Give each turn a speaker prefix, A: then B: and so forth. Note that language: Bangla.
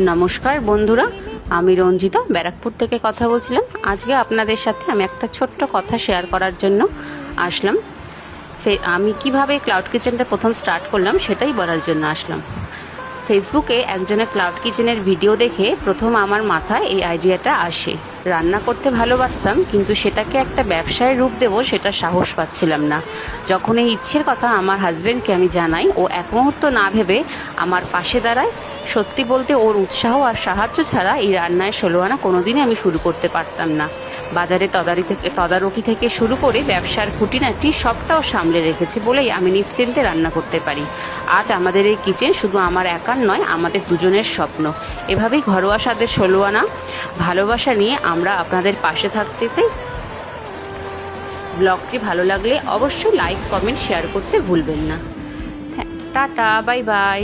A: নমস্কার বন্ধুরা, আমি রঞ্জিতা ব্যারাকপুর থেকে কথা বলছিলাম। আজকে আপনাদের সাথে আমি একটা ছোট্ট কথা শেয়ার করার জন্য আসলাম। আমি কিভাবে ক্লাউড কিচেনটা প্রথম স্টার্ট করলাম সেটাই বলার জন্য আসলাম। ফেসবুকে একজনের ক্লাউড কিচেনের ভিডিও দেখে প্রথম আমার মাথায় এই আইডিয়াটা আসে। রান্না করতে ভালোবাসতাম, কিন্তু সেটাকে একটা ব্যবসায় রূপ দেব সেটা সাহস পাচ্ছিলাম না। যখন এই ইচ্ছের কথা আমার হাজব্যান্ডকে আমি জানাই, ও এক মুহূর্ত না ভেবে আমার পাশে দাঁড়ায়। সত্যি বলতে ওর উৎসাহ আর সাহায্য ছাড়া এই রান্নায় 16 আনা কোনোদিনই আমি শুরু করতে পারতাম না। বাজারে তদারকি থেকে শুরু করে ব্যবসার খুঁটিনাটি সবটাও সামলে রেখেছি বলেই আমি নিশ্চিন্তে রান্না করতে পারি। আজ আমাদের এই কিচেন শুধু আমার একার নয়, আমাদের দুজনের স্বপ্ন। এভাবেই ঘরোয়া স্বাদের 16 আনা ভালোবাসা নিয়ে আমরা আপনাদের পাশে থাকতে চাই। ব্লগটি ভালো লাগলে অবশ্যই লাইক, কমেন্ট, শেয়ার করতে ভুলবেন না। Tata, bye bye.